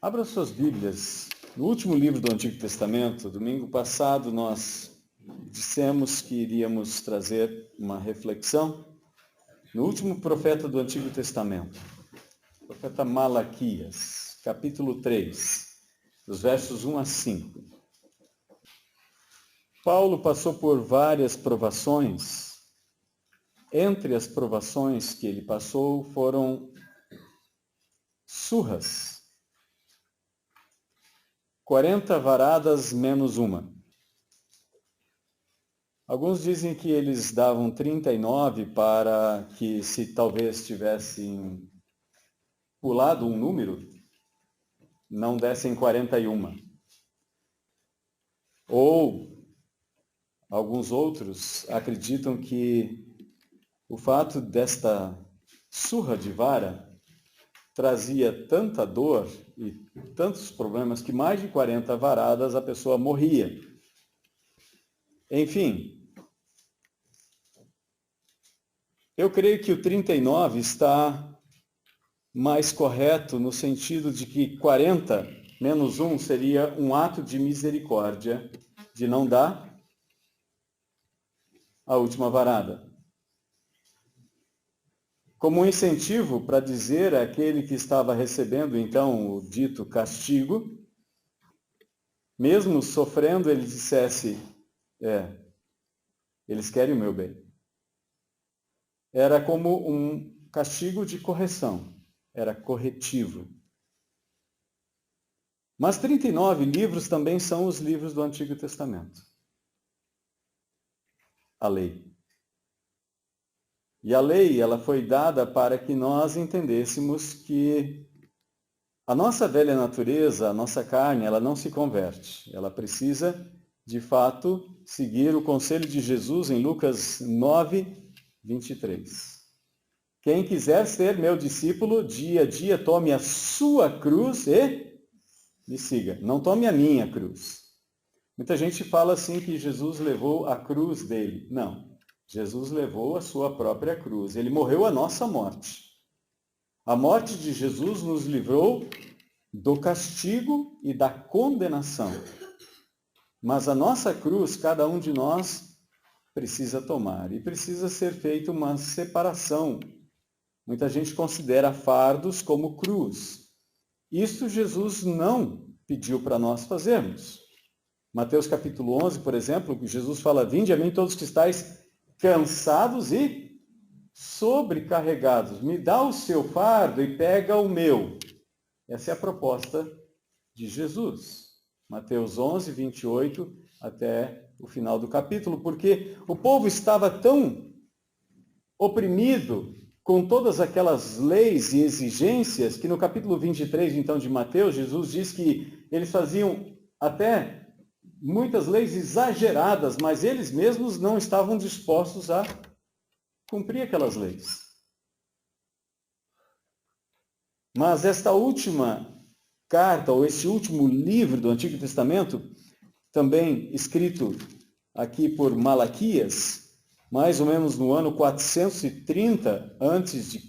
Abra suas Bíblias. No último livro do Antigo Testamento, domingo passado, nós dissemos que iríamos trazer uma reflexão no último profeta do Antigo Testamento, o profeta Malaquias, capítulo 3, dos versos 1 a 5. Paulo passou por várias provações. Entre as provações que ele passou foram surras. 40 varadas menos uma. Alguns dizem que eles davam 39 para que, se talvez tivessem pulado um número, não dessem 41. Ou alguns outros acreditam que o fato desta surra de vara trazia tanta dor e tantos problemas que mais de 40 varadas a pessoa morria. Enfim, eu creio que o 39 está mais correto no sentido de que 40 menos 1 seria um ato de misericórdia de não dar a última varada. Como um incentivo para dizer àquele que estava recebendo, então, o dito castigo, mesmo sofrendo, ele dissesse, eles querem o meu bem. Era como um castigo de correção, era corretivo. Mas 39 livros também são os livros do Antigo Testamento. A lei. E a lei, ela foi dada para que nós entendêssemos que a nossa velha natureza, a nossa carne, ela não se converte. Ela precisa, de fato, seguir o conselho de Jesus em Lucas 9, 23. Quem quiser ser meu discípulo, dia a dia tome a sua cruz e me siga. Não tome a minha cruz. Muita gente fala assim que Jesus levou a cruz dele. Não. Jesus levou a sua própria cruz. Ele morreu a nossa morte. A morte de Jesus nos livrou do castigo e da condenação. Mas a nossa cruz, cada um de nós precisa tomar. E precisa ser feita uma separação. Muita gente considera fardos como cruz. Isso Jesus não pediu para nós fazermos. Mateus capítulo 11, por exemplo, que Jesus fala, vinde a mim todos que estáis cansados e sobrecarregados. Me dá o seu fardo e pega o meu. Essa é a proposta de Jesus. Mateus 11, 28 até o final do capítulo, porque o povo estava tão oprimido com todas aquelas leis e exigências que no capítulo 23, então, de Mateus, Jesus diz que eles faziam até muitas leis exageradas, mas eles mesmos não estavam dispostos a cumprir aquelas leis. Mas esta última carta, ou este último livro do Antigo Testamento, também escrito aqui por Malaquias, mais ou menos no ano 430 a.C.,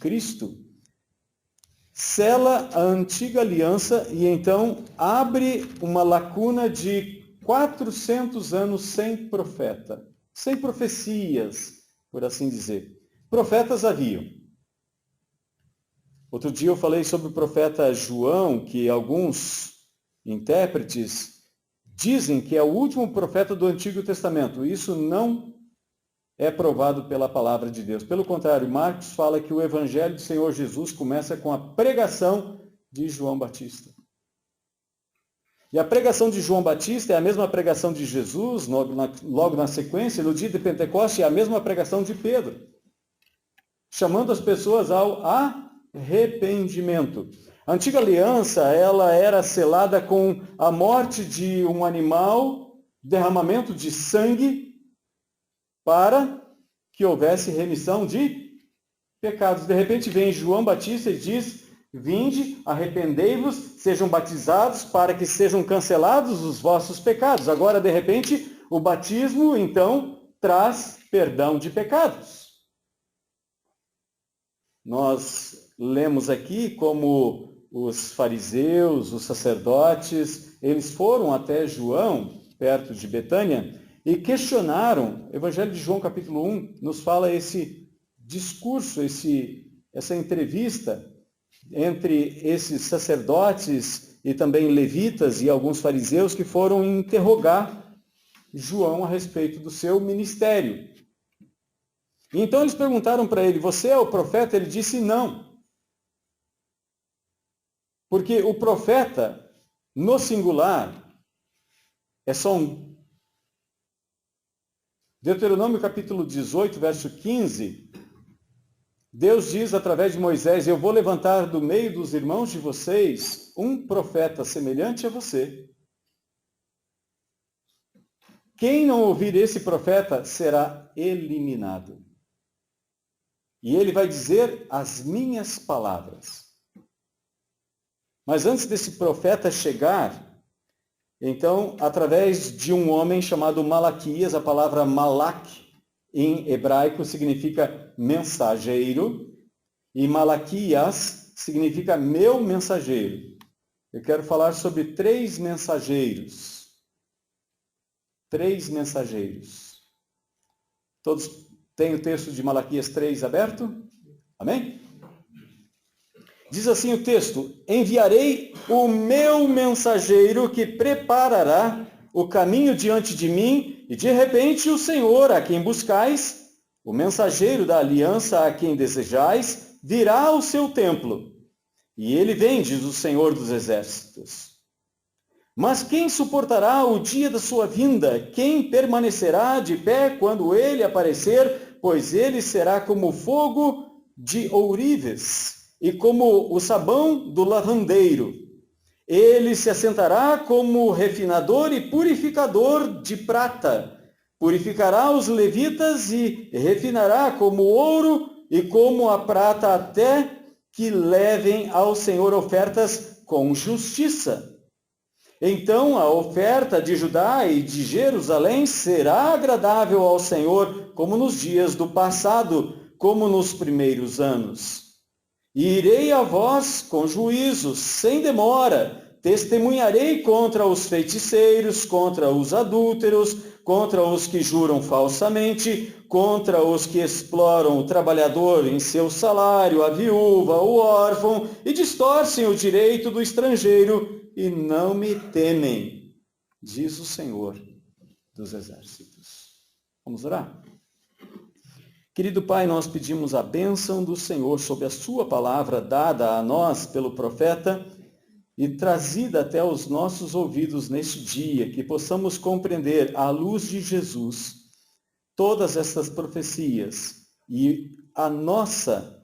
sela a antiga aliança e então abre uma lacuna de 400 anos sem profeta, sem profecias, por assim dizer. Profetas haviam. Outro dia eu falei sobre o profeta João, que alguns intérpretes dizem que é o último profeta do Antigo Testamento. Isso não é provado pela palavra de Deus. Pelo contrário, Marcos fala que o Evangelho do Senhor Jesus começa com a pregação de João Batista. E a pregação de João Batista é a mesma pregação de Jesus, logo na sequência, no dia de Pentecostes, é a mesma pregação de Pedro, chamando as pessoas ao arrependimento. A antiga aliança, ela era selada com a morte de um animal, derramamento de sangue, para que houvesse remissão de pecados. De repente vem João Batista e diz, vinde, arrependei-vos, sejam batizados para que sejam cancelados os vossos pecados. Agora, de repente, o batismo, então, traz perdão de pecados. Nós lemos aqui como os fariseus, os sacerdotes, eles foram até João, perto de Betânia, e questionaram. O Evangelho de João, capítulo 1, nos fala esse discurso, essa entrevista entre esses sacerdotes e também levitas e alguns fariseus que foram interrogar João a respeito do seu ministério. Então eles perguntaram para ele: você é o profeta? Ele disse: não. Porque o profeta, no singular, é só um. Deuteronômio capítulo 18, verso 15, Deus diz através de Moisés: eu vou levantar do meio dos irmãos de vocês um profeta semelhante a você. Quem não ouvir esse profeta será eliminado. E ele vai dizer as minhas palavras. Mas antes desse profeta chegar, então, através de um homem chamado Malaquias, a palavra malak em hebraico significa mensageiro, e Malaquias significa meu mensageiro. Eu quero falar sobre 3 mensageiros. 3 mensageiros. Todos têm o texto de Malaquias 3 aberto? Amém? Diz assim o texto: enviarei o meu mensageiro que preparará o caminho diante de mim, e de repente o Senhor, a quem buscais, o mensageiro da aliança a quem desejais, virá ao seu templo. E ele vem, diz o Senhor dos Exércitos. Mas quem suportará o dia da sua vinda? Quem permanecerá de pé quando ele aparecer? Pois ele será como fogo de ourives e como o sabão do lavandeiro. Ele se assentará como refinador e purificador de prata. Purificará os levitas e refinará como ouro e como a prata, até que levem ao Senhor ofertas com justiça. Então a oferta de Judá e de Jerusalém será agradável ao Senhor, como nos dias do passado, como nos primeiros anos. E irei a vós com juízo, sem demora, testemunharei contra os feiticeiros, contra os adúlteros, contra os que juram falsamente, contra os que exploram o trabalhador em seu salário, a viúva, o órfão, e distorcem o direito do estrangeiro, e não me temem, diz o Senhor dos Exércitos. Vamos orar? Querido Pai, nós pedimos a bênção do Senhor sobre a sua palavra dada a nós pelo profeta e trazida até os nossos ouvidos neste dia, que possamos compreender à luz de Jesus todas essas profecias e a nossa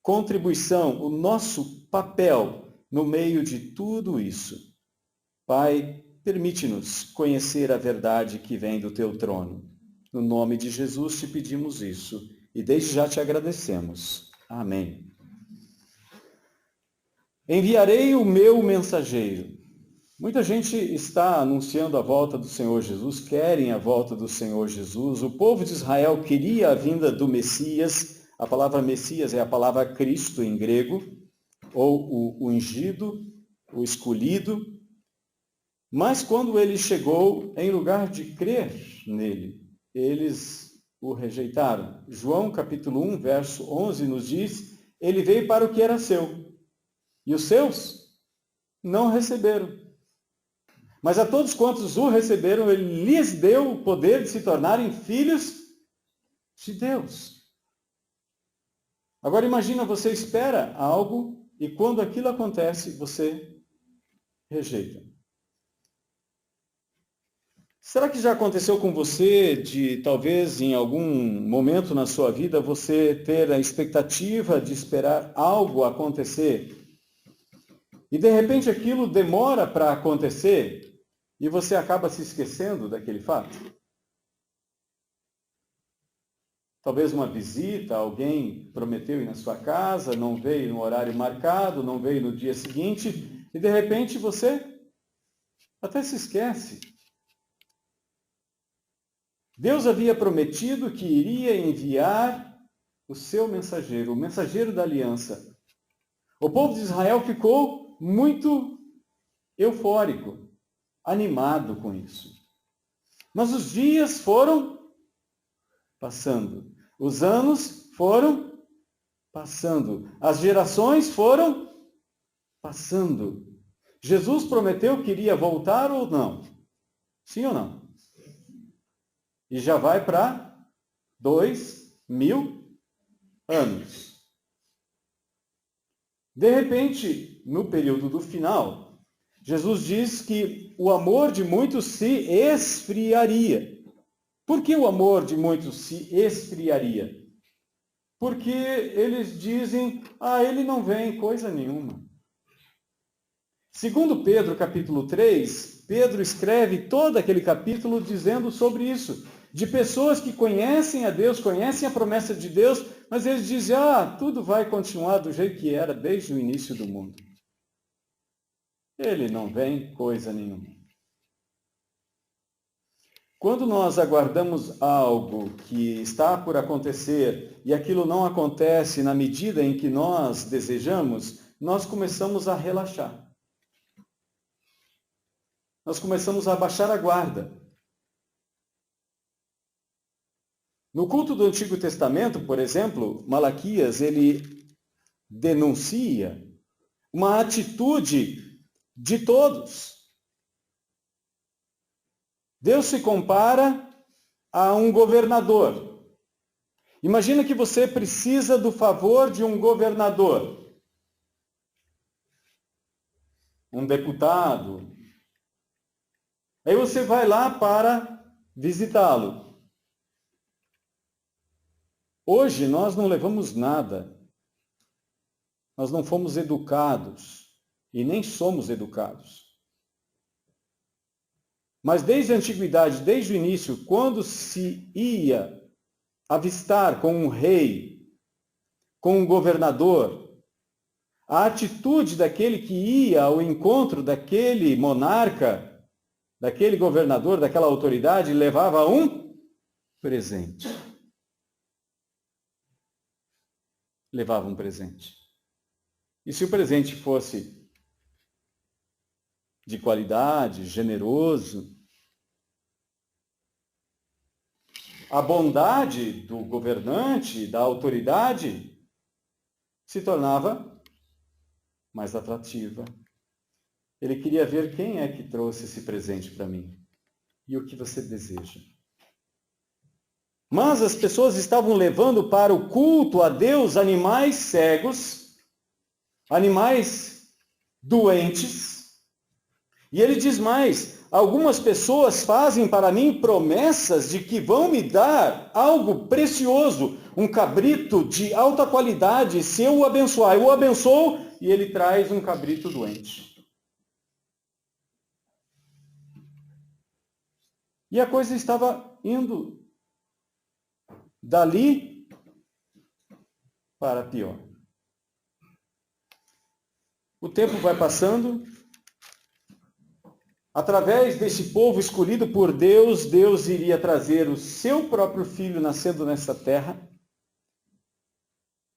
contribuição, o nosso papel no meio de tudo isso. Pai, permite-nos conhecer a verdade que vem do teu trono. No nome de Jesus te pedimos isso e desde já te agradecemos. Amém. Enviarei o meu mensageiro. Muita gente está anunciando a volta do Senhor Jesus, querem a volta do Senhor Jesus. O povo de Israel queria a vinda do Messias. A palavra Messias é a palavra Cristo em grego, ou o ungido, o escolhido. Mas quando ele chegou, em lugar de crer nele, eles o rejeitaram. João capítulo 1, verso 11 nos diz: ele veio para o que era seu, e os seus não receberam. Mas a todos quantos o receberam, ele lhes deu o poder de se tornarem filhos de Deus. Agora imagina, você espera algo e quando aquilo acontece, você rejeita. Será que já aconteceu com você de, talvez, em algum momento na sua vida, você ter a expectativa de esperar algo acontecer e, de repente, aquilo demora para acontecer e você acaba se esquecendo daquele fato? Talvez uma visita, alguém prometeu ir na sua casa, não veio no horário marcado, não veio no dia seguinte, e de repente você até se esquece. Deus havia prometido que iria enviar o seu mensageiro, o mensageiro da aliança. O povo de Israel ficou muito eufórico, animado com isso. Mas os dias foram passando, os anos foram passando, as gerações foram passando. Jesus prometeu que iria voltar ou não? Sim ou não? E já vai para 2000 anos. De repente, no período do final, Jesus diz que o amor de muitos se esfriaria. Por que o amor de muitos se esfriaria? Porque eles dizem, ele não vem coisa nenhuma. Segundo Pedro, capítulo 3, Pedro escreve todo aquele capítulo dizendo sobre isso. De pessoas que conhecem a Deus, conhecem a promessa de Deus, mas eles dizem, tudo vai continuar do jeito que era desde o início do mundo. Ele não vem coisa nenhuma. Quando nós aguardamos algo que está por acontecer e aquilo não acontece na medida em que nós desejamos, nós começamos a relaxar. Nós começamos a baixar a guarda. No culto do Antigo Testamento, por exemplo, Malaquias, ele denuncia uma atitude de todos. Deus se compara a um governador. Imagina que você precisa do favor de um governador, um deputado. Aí você vai lá para visitá-lo. Hoje nós não levamos nada. Nós não fomos educados e nem somos educados. Mas desde a antiguidade, desde o início, quando se ia avistar com um rei, com um governador, a atitude daquele que ia ao encontro daquele monarca, daquele governador, daquela autoridade, levava um presente. Levava um presente. E se o presente fosse de qualidade, generoso, a bondade do governante, da autoridade, se tornava mais atrativa. Ele queria ver quem é que trouxe esse presente para mim e o que você deseja. Mas as pessoas estavam levando para o culto a Deus animais cegos, animais doentes. E ele diz mais, algumas pessoas fazem para mim promessas de que vão me dar algo precioso, um cabrito de alta qualidade, se eu o abençoar. Eu o abençoo e ele traz um cabrito doente. E a coisa estava indo dali para pior. O tempo vai passando. Através desse povo escolhido por Deus, Deus iria trazer o seu próprio filho nascendo nessa terra.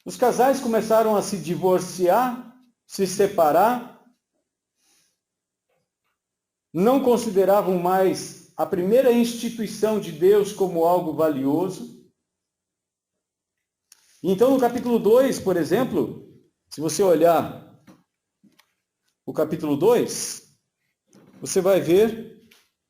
Os casais começaram a se divorciar, se separar. Não consideravam mais a primeira instituição de Deus como algo valioso. Então, no capítulo 2, por exemplo, se você olhar o capítulo 2, você vai ver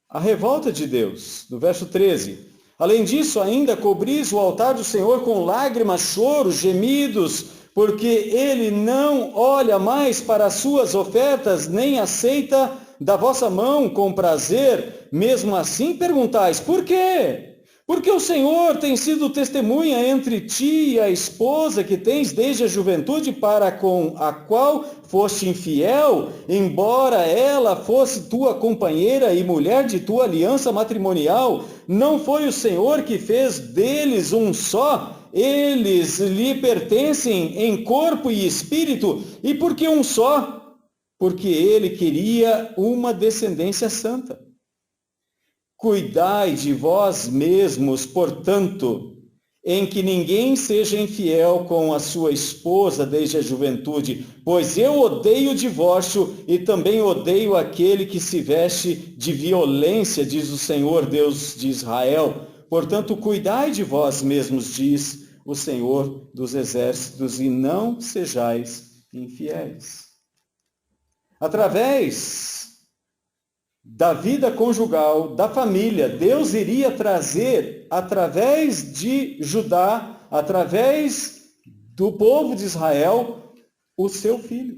a revolta de Deus, no verso 13. Além disso, ainda cobris o altar do Senhor com lágrimas, choros, gemidos, porque ele não olha mais para as suas ofertas, nem aceita da vossa mão com prazer. Mesmo assim perguntais, por quê? Porque o Senhor tem sido testemunha entre ti e a esposa que tens desde a juventude, para com a qual foste infiel, embora ela fosse tua companheira e mulher de tua aliança matrimonial. Não foi o Senhor que fez deles um só? Eles lhe pertencem em corpo e espírito. E por que um só? Porque ele queria uma descendência santa. Cuidai de vós mesmos, portanto, em que ninguém seja infiel com a sua esposa desde a juventude, pois eu odeio o divórcio e também odeio aquele que se veste de violência, diz o Senhor Deus de Israel. Portanto, cuidai de vós mesmos, diz o Senhor dos exércitos, e não sejais infiéis. Através da vida conjugal, da família, Deus iria trazer, através de Judá, através do povo de Israel, o seu filho.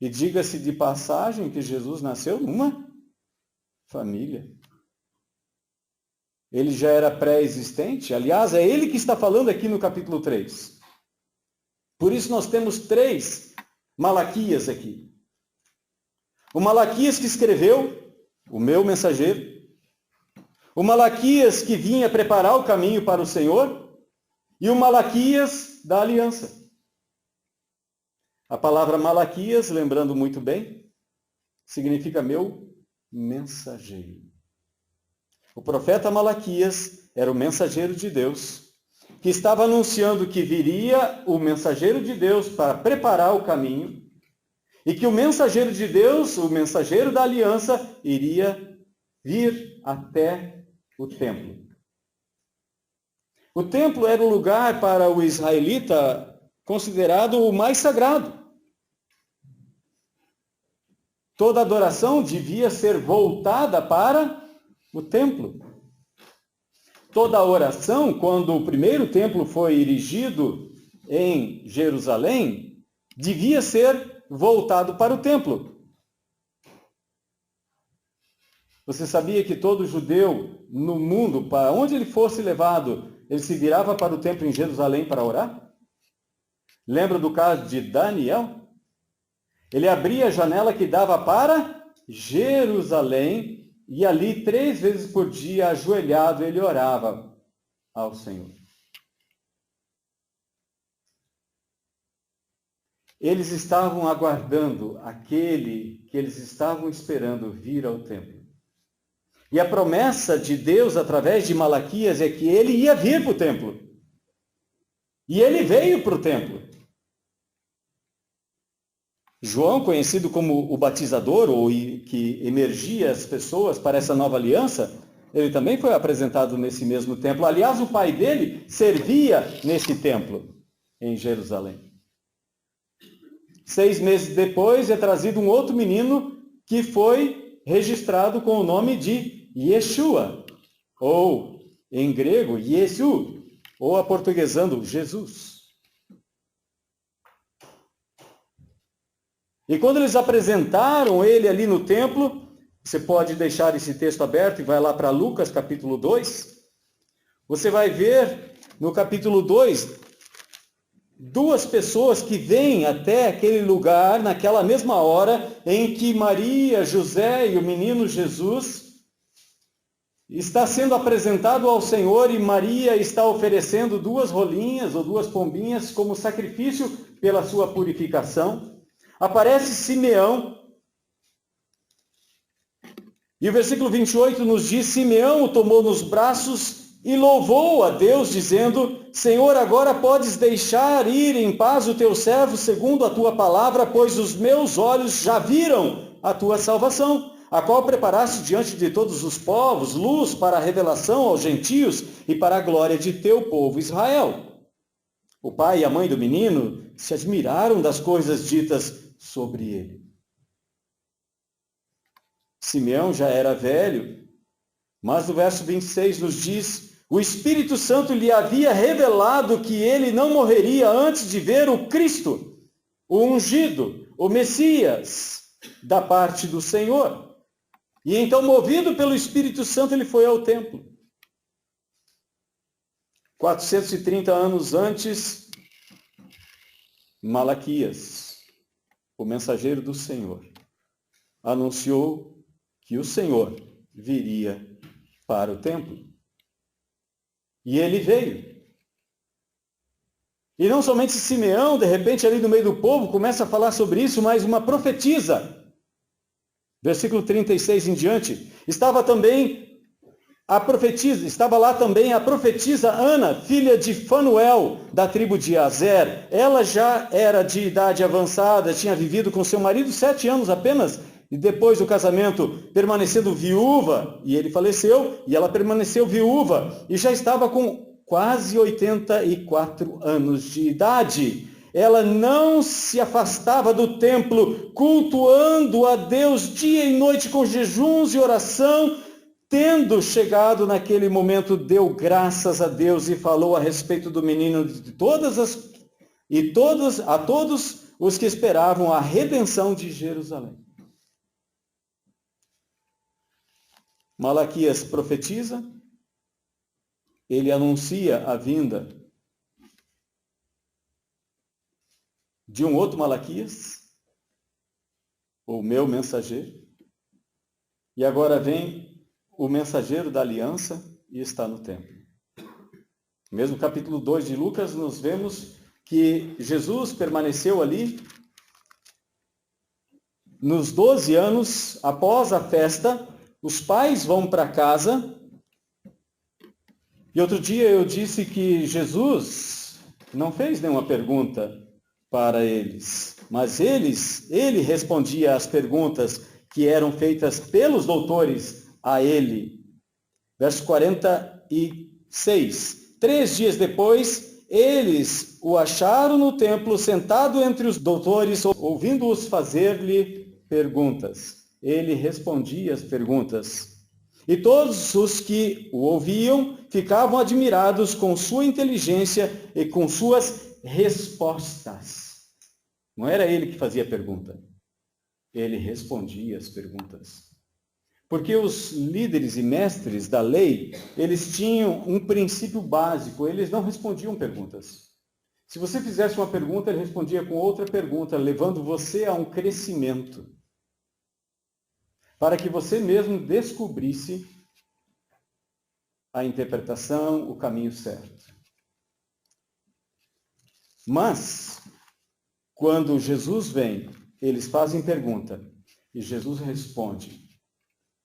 E diga-se de passagem que Jesus nasceu numa família. Ele já era pré-existente, aliás, é ele que está falando aqui no capítulo 3. Por isso nós temos 3 Malaquias aqui. O Malaquias que escreveu, o meu mensageiro. O Malaquias que vinha preparar o caminho para o Senhor. E o Malaquias da aliança. A palavra Malaquias, lembrando muito bem, significa meu mensageiro. O profeta Malaquias era o mensageiro de Deus, que estava anunciando que viria o mensageiro de Deus para preparar o caminho, e que o mensageiro de Deus, o mensageiro da aliança, iria vir até o templo. O templo era o lugar para o israelita considerado o mais sagrado. Toda adoração devia ser voltada para o templo. Toda oração, quando o primeiro templo foi erigido em Jerusalém, devia ser voltado para o templo. Você sabia que todo judeu no mundo, para onde ele fosse levado, ele se virava para o templo em Jerusalém para orar? Lembra do caso de Daniel? Ele abria a janela que dava para Jerusalém e ali 3 vezes por dia, ajoelhado, ele orava ao Senhor. Eles estavam aguardando aquele que eles estavam esperando vir ao templo. E a promessa de Deus, através de Malaquias, é que ele ia vir para o templo. E ele veio para o templo. João, conhecido como o batizador, ou que emergia as pessoas para essa nova aliança, ele também foi apresentado nesse mesmo templo. Aliás, o pai dele servia nesse templo, em Jerusalém. 6 meses depois é trazido um outro menino que foi registrado com o nome de Yeshua, ou em grego, Yesu, ou aportuguesando, Jesus. E quando eles apresentaram ele ali no templo, você pode deixar esse texto aberto e vai lá para Lucas capítulo 2, você vai ver no capítulo 2, 2 pessoas que vêm até aquele lugar, naquela mesma hora em que Maria, José e o menino Jesus está sendo apresentado ao Senhor, e Maria está oferecendo 2 rolinhas ou 2 pombinhas como sacrifício pela sua purificação. Aparece Simeão, e o versículo 28 nos diz: Simeão o tomou nos braços e louvou a Deus, dizendo: Senhor, agora podes deixar ir em paz o teu servo segundo a tua palavra, pois os meus olhos já viram a tua salvação, a qual preparaste diante de todos os povos, luz para a revelação aos gentios e para a glória de teu povo Israel. O pai e a mãe do menino se admiraram das coisas ditas sobre ele. Simeão já era velho, mas no verso 26 nos diz: o Espírito Santo lhe havia revelado que ele não morreria antes de ver o Cristo, o ungido, o Messias, da parte do Senhor. E então, movido pelo Espírito Santo, ele foi ao templo. 430 anos antes, Malaquias, o mensageiro do Senhor, anunciou que o Senhor viria para o templo. E ele veio. E não somente Simeão, de repente ali no meio do povo, começa a falar sobre isso, mas uma profetisa. Versículo 36 em diante. Estava também a profetisa, estava lá também a profetisa Ana, filha de Fanuel, da tribo de Azer. Ela já era de idade avançada, tinha vivido com seu marido 7 anos apenas, e depois do casamento, permanecendo viúva, e ele faleceu, e ela permaneceu viúva, e já estava com quase 84 anos de idade. Ela não se afastava do templo, cultuando a Deus dia e noite com jejuns e oração. Tendo chegado naquele momento, deu graças a Deus e falou a respeito do menino a todos os que esperavam a redenção de Jerusalém. Malaquias profetiza, ele anuncia a vinda de um outro Malaquias, o meu mensageiro, e agora vem o mensageiro da aliança e está no templo. No mesmo capítulo 2 de Lucas, nós vemos que Jesus permaneceu ali nos 12 anos após a festa. Os pais vão para casa. E outro dia eu disse que Jesus não fez nenhuma pergunta para eles, mas ele respondia às perguntas que eram feitas pelos doutores a ele. Verso 46. 3 dias depois, eles o acharam no templo, sentado entre os doutores, ouvindo-os fazer-lhe perguntas. Ele respondia as perguntas. E todos os que o ouviam ficavam admirados com sua inteligência e com suas respostas. Não era ele que fazia a pergunta. Ele respondia as perguntas. Porque os líderes e mestres da lei, eles tinham um princípio básico, eles não respondiam perguntas. Se você fizesse uma pergunta, ele respondia com outra pergunta, levando você a um crescimento, para que você mesmo descobrisse a interpretação, o caminho certo. Mas, quando Jesus vem, eles fazem pergunta, e Jesus responde,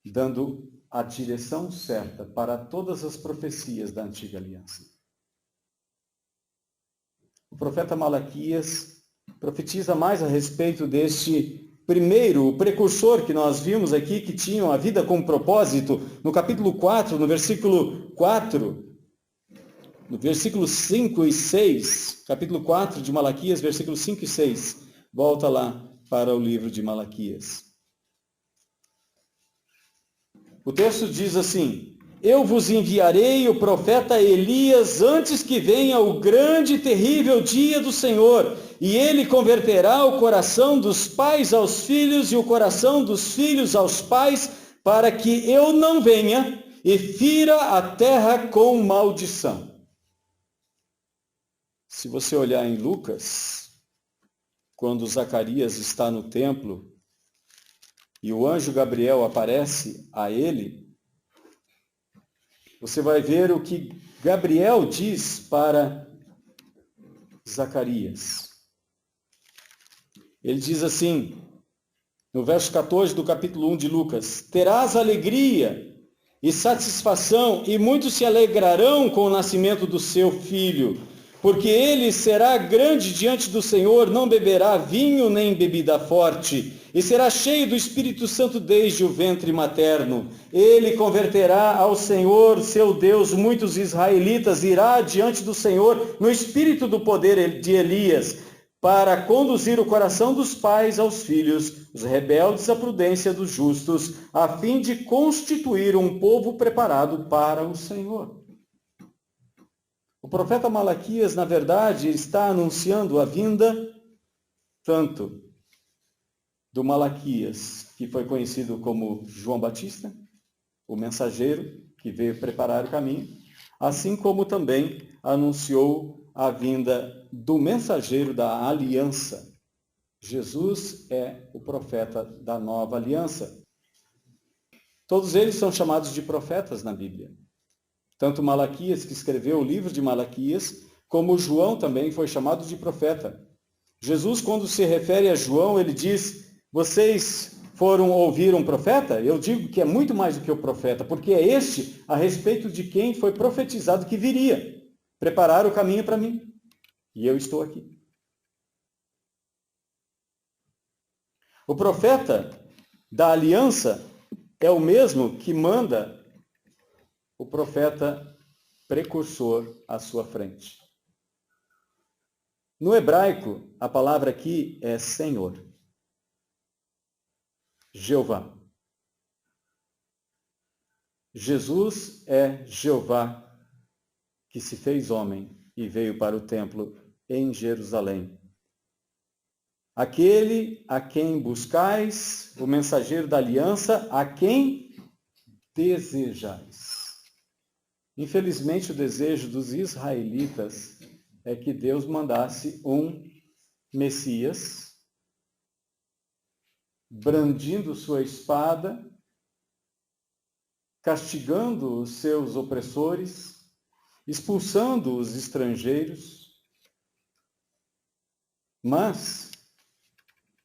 dando a direção certa para todas as profecias da antiga aliança. O profeta Malaquias profetiza mais a respeito deste primeiro, o precursor que nós vimos aqui, que tinha a vida como propósito, no capítulo 4, no versículo 4, no versículo 5 e 6, capítulo 4 de Malaquias, versículos 5 e 6. Volta lá para o livro de Malaquias. O texto diz assim: eu vos enviarei o profeta Elias antes que venha o grande e terrível dia do Senhor, e ele converterá o coração dos pais aos filhos e o coração dos filhos aos pais, para que eu não venha e fira a terra com maldição. Se você olhar em Lucas, quando Zacarias está no templo, e o anjo Gabriel aparece a ele, você vai ver o que Gabriel diz para Zacarias. Ele diz assim, no verso 14 do capítulo 1 de Lucas: terás alegria e satisfação, e muitos se alegrarão com o nascimento do seu filho, porque ele será grande diante do Senhor, não beberá vinho nem bebida forte, e será cheio do Espírito Santo desde o ventre materno. Ele converterá ao Senhor, seu Deus, muitos israelitas, irá diante do Senhor no espírito do poder de Elias, para conduzir o coração dos pais aos filhos, os rebeldes à prudência dos justos, a fim de constituir um povo preparado para o Senhor. O profeta Malaquias, na verdade, está anunciando a vinda tanto do Malaquias, que foi conhecido como João Batista, o mensageiro que veio preparar o caminho, assim como também anunciou a vinda do mensageiro da aliança. Jesus é o profeta da nova aliança. Todos eles são chamados de profetas na Bíblia. Tanto Malaquias, que escreveu o livro de Malaquias, como João também foi chamado de profeta. Jesus, quando se refere a João, ele diz: vocês foram ouvir um profeta? Eu digo que é muito mais do que o profeta, porque é este a respeito de quem foi profetizado que viria preparar o caminho para mim. E eu estou aqui. O profeta da aliança é o mesmo que manda o profeta precursor à sua frente. No hebraico, a palavra aqui é Senhor. Jeová. Jesus é Jeová, que se fez homem e veio para o templo em Jerusalém. Aquele a quem buscais, o mensageiro da aliança, a quem desejais. Infelizmente, o desejo dos israelitas é que Deus mandasse um Messias, brandindo sua espada, castigando os seus opressores, expulsando os estrangeiros. Mas,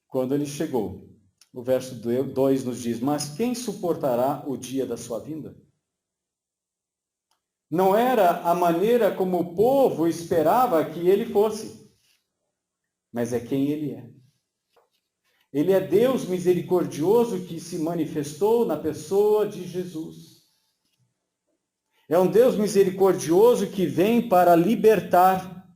quando ele chegou, o verso 2 nos diz: mas quem suportará o dia da sua vinda? Não era a maneira como o povo esperava que ele fosse, mas é quem ele é. Ele é Deus misericordioso que se manifestou na pessoa de Jesus. É um Deus misericordioso que vem para libertar.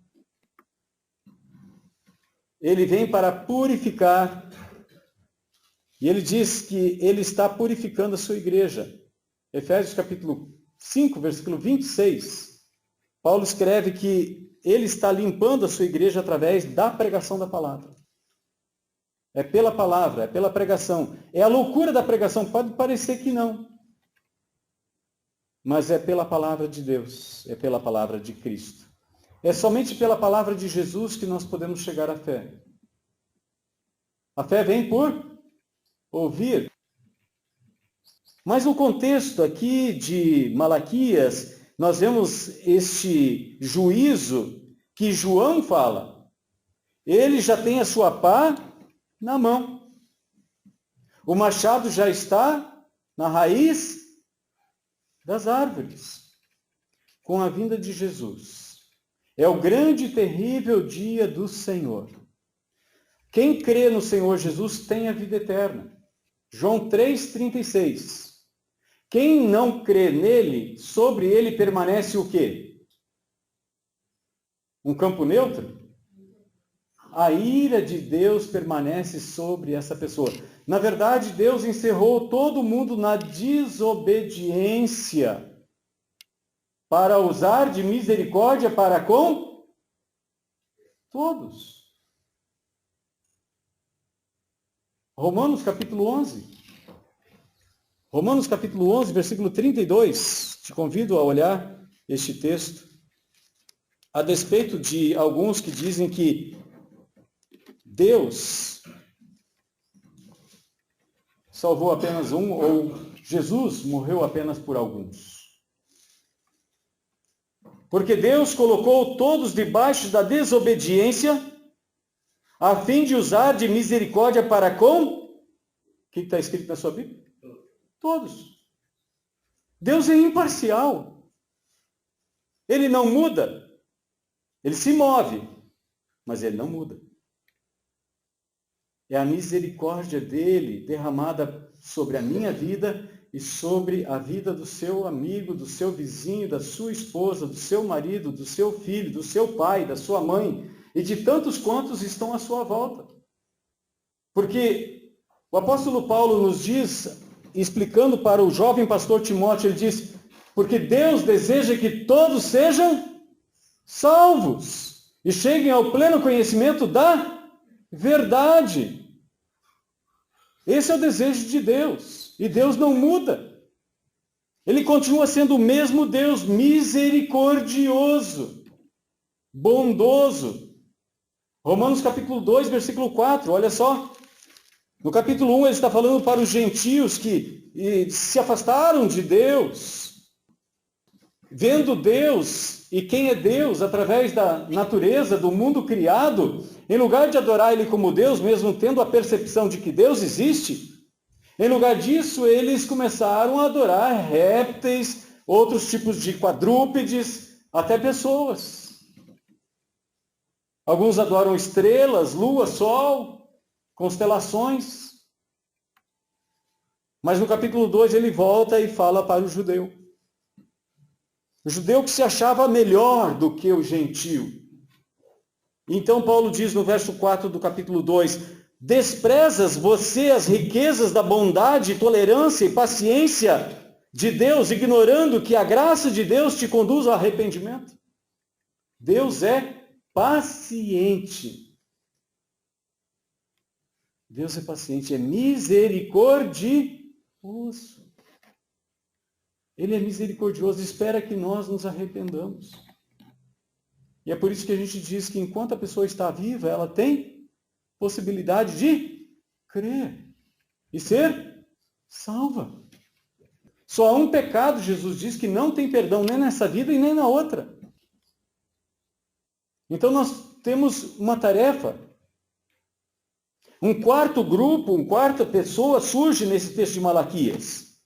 Ele vem para purificar. E ele diz que ele está purificando a sua igreja. Efésios capítulo 5, versículo 26. Paulo escreve que ele está limpando a sua igreja através da pregação da palavra. É pela palavra, é pela pregação. É a loucura da pregação, pode parecer que não. Mas é pela palavra de Deus, é pela palavra de Cristo. É somente pela palavra de Jesus que nós podemos chegar à fé. A fé vem por ouvir. Mas no contexto aqui de Malaquias, nós vemos este juízo que João fala. Ele já tem a sua pá na mão. O machado já está na raiz das árvores. Com a vinda de Jesus. É o grande e terrível dia do Senhor. Quem crê no Senhor Jesus tem a vida eterna. João 3,36. Quem não crê nele, sobre ele permanece o quê? Um campo neutro? A ira de Deus permanece sobre essa pessoa. Na verdade, Deus encerrou todo mundo na desobediência para usar de misericórdia para com todos. Romanos capítulo 11. Romanos capítulo 11, versículo 32. Te convido a olhar este texto. A despeito de alguns que dizem que Deus salvou apenas um, ou Jesus morreu apenas por alguns. Porque Deus colocou todos debaixo da desobediência, a fim de usar de misericórdia para com... O que está escrito na sua Bíblia? Todos. Deus é imparcial. Ele não muda. Ele se move, mas ele não muda. É a misericórdia dele derramada sobre a minha vida e sobre a vida do seu amigo, do seu vizinho, da sua esposa, do seu marido, do seu filho, do seu pai, da sua mãe e de tantos quantos estão à sua volta. Porque o apóstolo Paulo nos diz, explicando para o jovem pastor Timóteo, ele diz: porque Deus deseja que todos sejam salvos e cheguem ao pleno conhecimento da verdade. Esse é o desejo de Deus. E Deus não muda. Ele continua sendo o mesmo Deus, misericordioso, bondoso. Romanos capítulo 2, versículo 4, olha só. No capítulo 1 ele está falando para os gentios que se afastaram de Deus, vendo Deus e quem é Deus através da natureza, do mundo criado, em lugar de adorar Ele como Deus, mesmo tendo a percepção de que Deus existe, Em lugar disso, eles começaram a adorar répteis, outros tipos de quadrúpedes, até pessoas. Alguns adoram estrelas, lua, sol, constelações. Mas no capítulo 2 ele volta e fala para o judeu. O judeu que se achava melhor do que o gentio. Então Paulo diz no verso 4 do capítulo 2, desprezas você as riquezas da bondade, tolerância e paciência de Deus, ignorando que a graça de Deus te conduz ao arrependimento? Deus é paciente. Deus é paciente, é misericordioso. Ele é misericordioso, espera que nós nos arrependamos. E é por isso que a gente diz que enquanto a pessoa está viva, ela tem possibilidade de crer e ser salva. Só há um pecado, Jesus diz, que não tem perdão nem nessa vida e nem na outra. Então nós temos uma tarefa. Um quarto grupo, uma quarta pessoa surge nesse texto de Malaquias.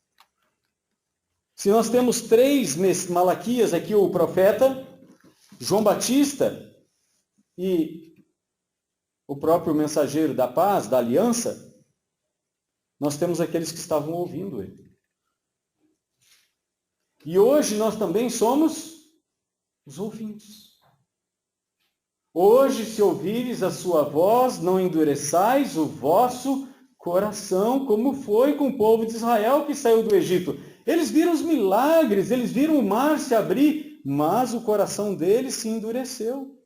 Se nós temos 3 Malaquias aqui, o profeta, João Batista e o próprio mensageiro da paz, da aliança, nós temos aqueles que estavam ouvindo ele. E hoje nós também somos os ouvintes. Hoje, se ouvires a sua voz, não endureçais o vosso coração, como foi com o povo de Israel que saiu do Egito. Eles viram os milagres, eles viram o mar se abrir, mas o coração deles se endureceu.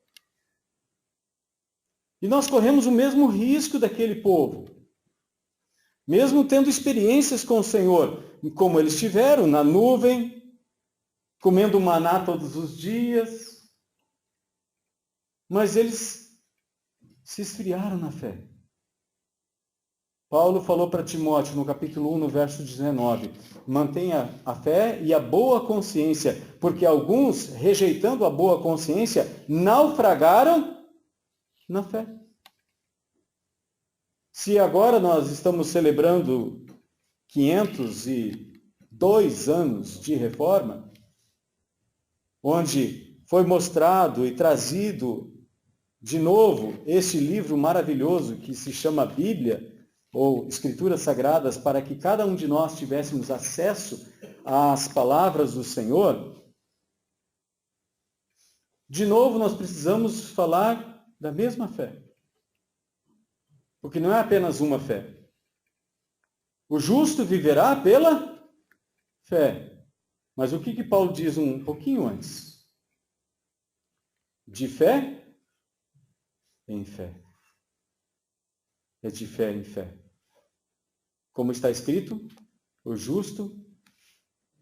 E nós corremos o mesmo risco daquele povo. Mesmo tendo experiências com o Senhor, como eles tiveram, na nuvem, comendo maná todos os dias, mas eles se esfriaram na fé. Paulo falou para Timóteo, no capítulo 1, no verso 19, mantenha a fé e a boa consciência, porque alguns, rejeitando a boa consciência, naufragaram na fé. Se agora nós estamos celebrando 502 anos de reforma, onde foi mostrado e trazido de novo este livro maravilhoso que se chama Bíblia, ou Escrituras Sagradas, para que cada um de nós tivéssemos acesso às palavras do Senhor, de novo nós precisamos falar da mesma fé. Porque não é apenas uma fé. O justo viverá pela fé. Mas o que Paulo diz um pouquinho antes? De fé em fé. É de fé em fé. Como está escrito, o justo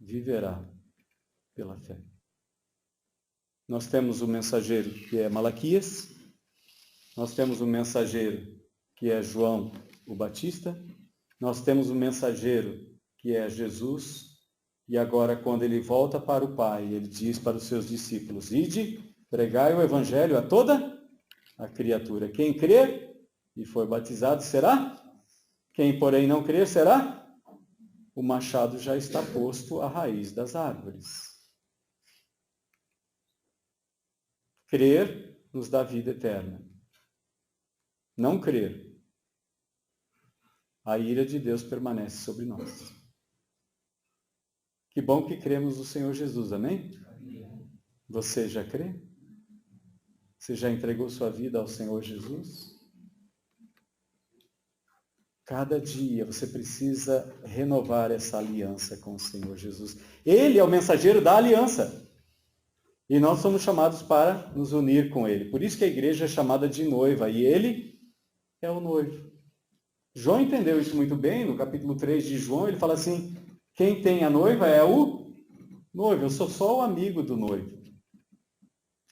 viverá pela fé. Nós temos o mensageiro que é Malaquias, nós temos o mensageiro que é João o Batista, nós temos o mensageiro que é Jesus, e agora quando ele volta para o Pai, ele diz para os seus discípulos, ide, pregai o evangelho a toda a criatura. Quem crer e for batizado será? Quem, porém, não crer será? O machado já está posto à raiz das árvores. Crer nos dá vida eterna. Não crer, a ira de Deus permanece sobre nós. Que bom que cremos no Senhor Jesus, amém? Você já crê? Você já entregou sua vida ao Senhor Jesus? Cada dia você precisa renovar essa aliança com o Senhor Jesus. Ele é o mensageiro da aliança. E nós somos chamados para nos unir com ele. Por isso que a igreja é chamada de noiva. E ele é o noivo. João entendeu isso muito bem. No capítulo 3 de João, ele fala assim, quem tem a noiva é o noivo. Eu sou só o amigo do noivo.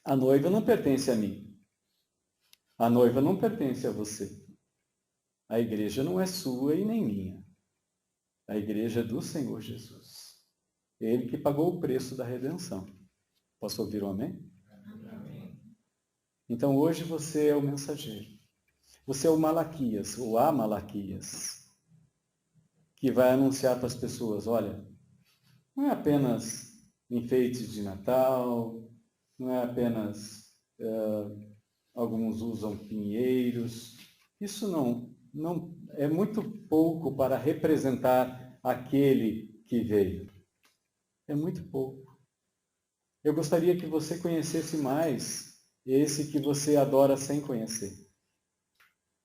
A noiva não pertence a mim. A noiva não pertence a você. A igreja não é sua e nem minha. A igreja é do Senhor Jesus. Ele que pagou o preço da redenção. Posso ouvir um amém? Amém. Então hoje você é o mensageiro. Você é o Malaquias, ou a Malaquias, que vai anunciar para as pessoas, olha, não é apenas enfeites de Natal, não é apenas alguns usam pinheiros. Isso não é muito pouco para representar aquele que veio. É muito pouco. Eu gostaria que você conhecesse mais esse que você adora sem conhecer.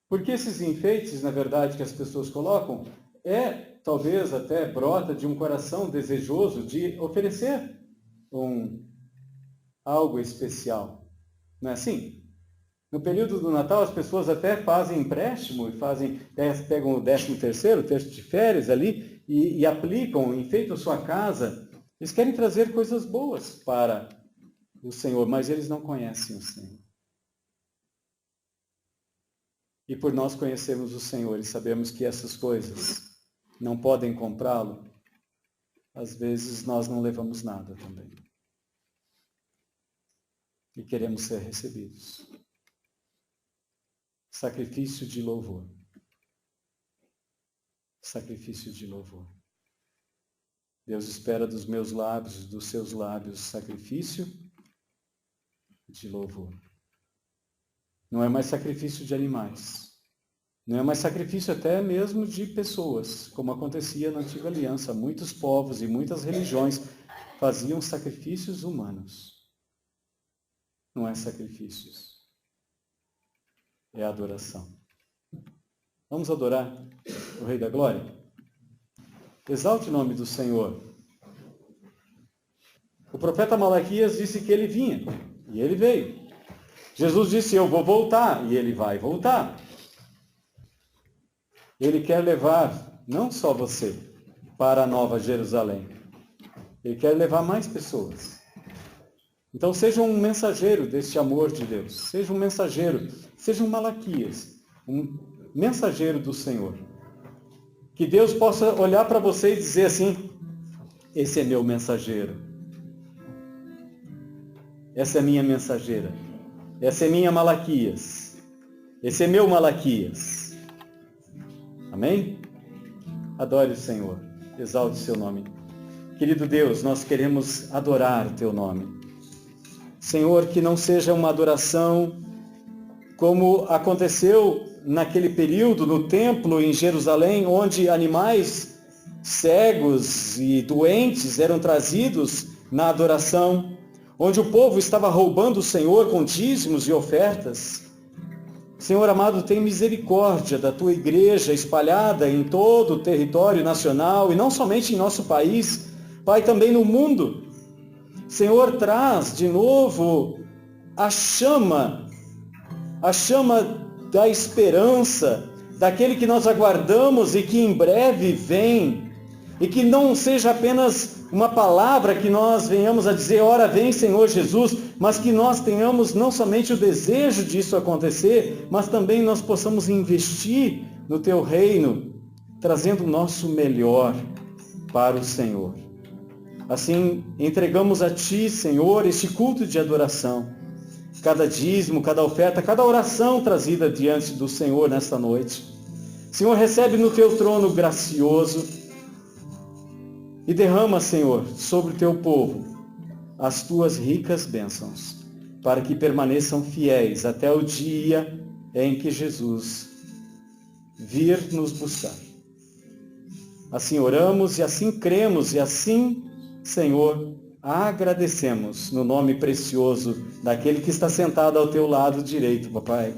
Porque esses enfeites, na verdade, que as pessoas colocam, talvez até brota de um coração desejoso de oferecer algo especial. Não é assim? No período do Natal, as pessoas até fazem empréstimo e pegam o 13º, terço de férias ali e aplicam, enfeitam sua casa. Eles querem trazer coisas boas para o Senhor, mas eles não conhecem o Senhor. E por nós conhecermos o Senhor e sabemos que essas coisas não podem comprá-lo, às vezes nós não levamos nada também. E queremos ser recebidos. Sacrifício de louvor. Sacrifício de louvor. Deus espera dos meus lábios, dos seus lábios, sacrifício de louvor. Não é mais sacrifício de animais. Não é mais sacrifício até mesmo de pessoas, como acontecia na Antiga Aliança. Muitos povos e muitas religiões faziam sacrifícios humanos. Não é sacrifícios. É adoração. Vamos adorar o Rei da Glória? Exalte o nome do Senhor. O profeta Malaquias disse que ele vinha, e ele veio. Jesus disse, eu vou voltar, e ele vai voltar. Ele quer levar, não só você, para a Nova Jerusalém. Ele quer levar mais pessoas. Então seja um mensageiro deste amor de Deus. Seja um mensageiro, seja um Malaquias, um mensageiro do Senhor. Que Deus possa olhar para você e dizer assim, esse é meu mensageiro. Essa é minha mensageira. Essa é minha Malaquias. Esse é meu Malaquias. Amém? Adore o Senhor. Exalte o seu nome. Querido Deus, nós queremos adorar o teu nome. Senhor, que não seja uma adoração como aconteceu naquele período no templo em Jerusalém, onde animais cegos e doentes eram trazidos na adoração, onde o povo estava roubando o Senhor com dízimos e ofertas. Senhor amado, tem misericórdia da tua igreja espalhada em todo o território nacional e não somente em nosso país, Pai, também no mundo. Senhor, traz de novo a chama da esperança, daquele que nós aguardamos e que em breve vem, e que não seja apenas uma palavra que nós venhamos a dizer, ora vem Senhor Jesus, mas que nós tenhamos não somente o desejo disso acontecer, mas também nós possamos investir no teu reino, trazendo o nosso melhor para o Senhor. Assim, entregamos a Ti, Senhor, este culto de adoração. Cada dízimo, cada oferta, cada oração trazida diante do Senhor nesta noite. Senhor, recebe no Teu trono gracioso e derrama, Senhor, sobre o Teu povo as Tuas ricas bênçãos, para que permaneçam fiéis até o dia em que Jesus vir nos buscar. Assim oramos e assim cremos e assim, Senhor, agradecemos no nome precioso daquele que está sentado ao teu lado direito, papai,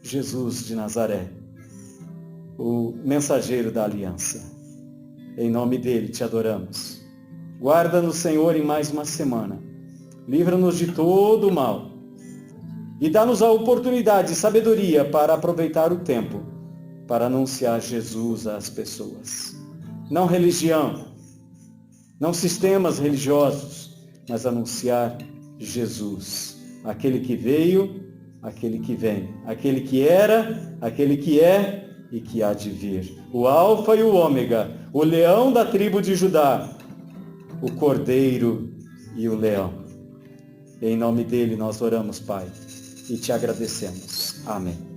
Jesus de Nazaré, o mensageiro da aliança. Em nome dele te adoramos. Guarda-nos, Senhor, em mais uma semana. Livra-nos de todo o mal. E dá-nos a oportunidade e sabedoria para aproveitar o tempo, para anunciar Jesus às pessoas. Não religião, não sistemas religiosos, mas anunciar Jesus, aquele que veio, aquele que vem, aquele que era, aquele que é e que há de vir. O Alfa e o Ômega, o leão da tribo de Judá, o Cordeiro e o leão. Em nome dele nós oramos, Pai, e te agradecemos. Amém.